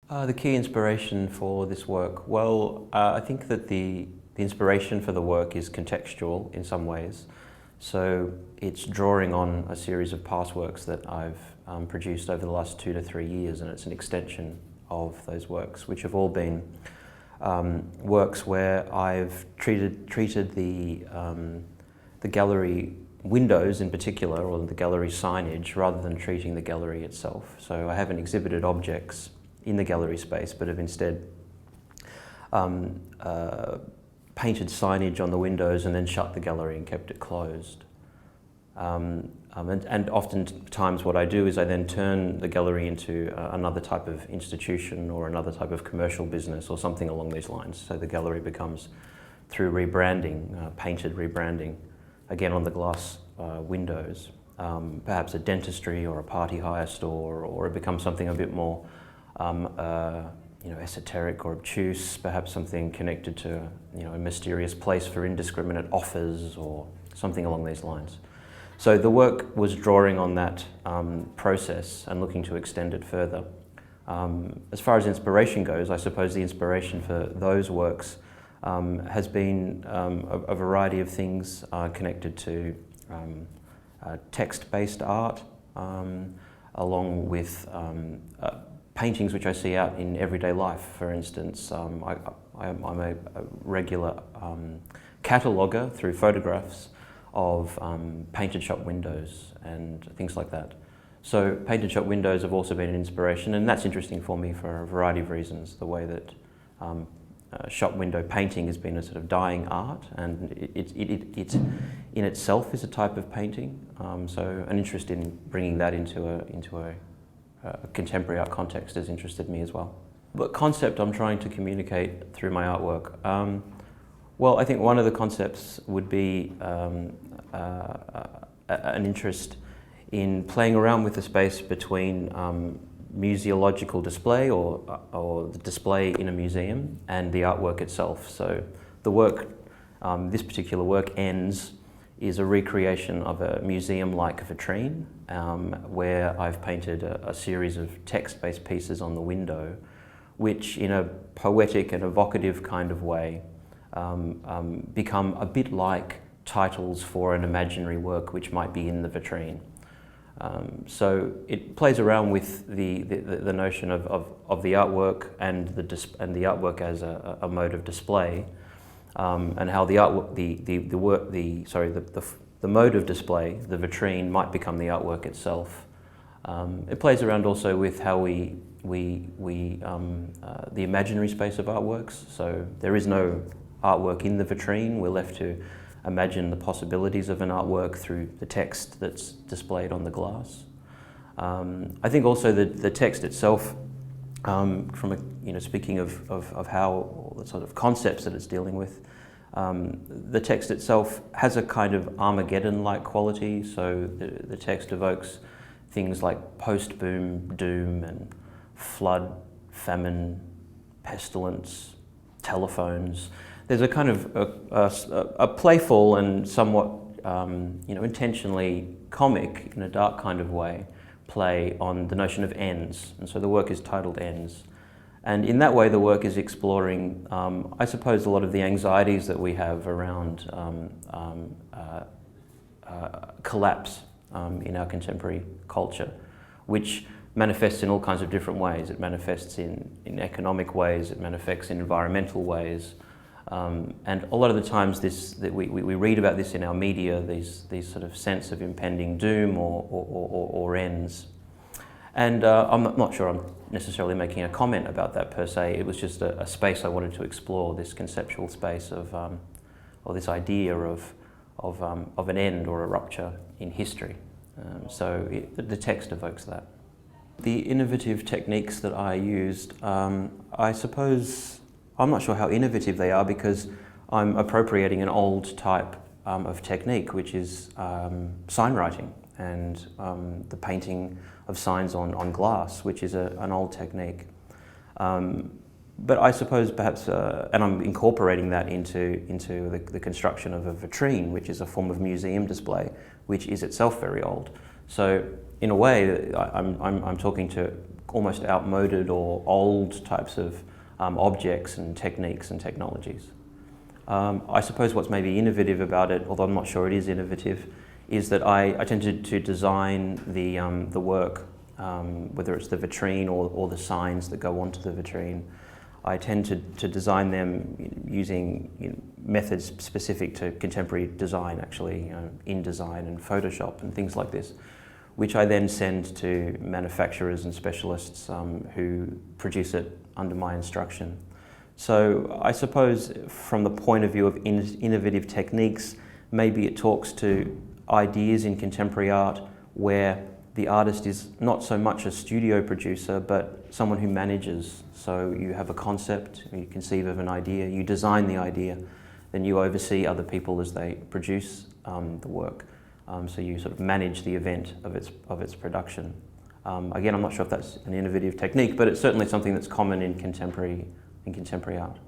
The key inspiration for this work, well, I think that the inspiration for the work is contextual in some ways. So it's drawing on a series of past works that I've produced over the last 2 to 3 years, and it's an extension of those works, which have all been works where I've treated the gallery windows in particular, or the gallery signage, rather than treating the gallery itself. So I haven't exhibited objects in the gallery space, but have instead painted signage on the windows and then shut the gallery and kept it closed. And oftentimes what I do is I then turn the gallery into another type of institution or another type of commercial business or something along these lines. So the gallery becomes, through rebranding, painted rebranding, again on the glass windows, perhaps a dentistry or a party hire store, or it becomes something a bit more esoteric or obtuse, perhaps something connected to a mysterious place for indiscriminate offers or something along these lines. So the work was drawing on that process and looking to extend it further. As far as inspiration goes, I suppose the inspiration for those works has been a variety of things connected to text-based art, along with paintings which I see out in everyday life. For instance, I'm a regular cataloguer through photographs of painted shop windows and things like that. So painted shop windows have also been an inspiration, and that's interesting for me for a variety of reasons. The way that shop window painting has been a sort of dying art, and it in itself is a type of painting. So an interest in bringing that into a contemporary art context has interested me as well. What concept I'm trying to communicate through my artwork? Well, I think one of the concepts would be an interest in playing around with the space between museological display or the display in a museum and the artwork itself. So the work, this particular work, Ends, is a recreation of a museum-like vitrine where I've painted a series of text-based pieces on the window, which in a poetic and evocative kind of way become a bit like titles for an imaginary work which might be in the vitrine. So it plays around with the notion of the artwork and the artwork as a mode of display, and how the artwork, the mode of display, the vitrine, might become the artwork itself. It plays around also with how the imaginary space of artworks. So there is no artwork in the vitrine. We're left to imagine the possibilities of an artwork through the text that's displayed on the glass. I think also the text itself, speaking of how the sort of concepts that it's dealing with, the text itself has a kind of Armageddon-like quality. So the text evokes things like post-boom doom and flood, famine, pestilence, telephones. There's a kind of a playful and somewhat intentionally comic, in a dark kind of way, play on the notion of ends. And so the work is titled Ends. And in that way the work is exploring, I suppose, a lot of the anxieties that we have around collapse in our contemporary culture, which manifests in all kinds of different ways. It manifests in economic ways, it manifests in environmental ways. And a lot of the times we read about this in our media, these sort of sense of impending doom or ends. And I'm not sure I'm necessarily making a comment about that per se. It was just a space I wanted to explore, this conceptual space of, or this idea of an end or a rupture in history. So the text evokes that. The innovative techniques that I used, I suppose, I'm not sure how innovative they are, because I'm appropriating an old type of technique, which is sign writing and the painting of signs on glass, which is an old technique. But I suppose perhaps, and I'm incorporating that into the construction of a vitrine, which is a form of museum display, which is itself very old. So in a way, I'm talking to almost outmoded or old types of objects and techniques and technologies. I suppose what's maybe innovative about it, although I'm not sure it is innovative, is that I tended to design the work, whether it's the vitrine or the signs that go onto the vitrine. I tend to design them using methods specific to contemporary design, actually, InDesign and Photoshop and things like this, which I then send to manufacturers and specialists who produce it under my instruction. So I suppose from the point of view of innovative techniques, maybe it talks to ideas in contemporary art where the artist is not so much a studio producer, but someone who manages. So you have a concept, you conceive of an idea, you design the idea, then you oversee other people as they produce the work. So you sort of manage the event of its production. Again, I'm not sure if that's an innovative technique, but it's certainly something that's common in contemporary art.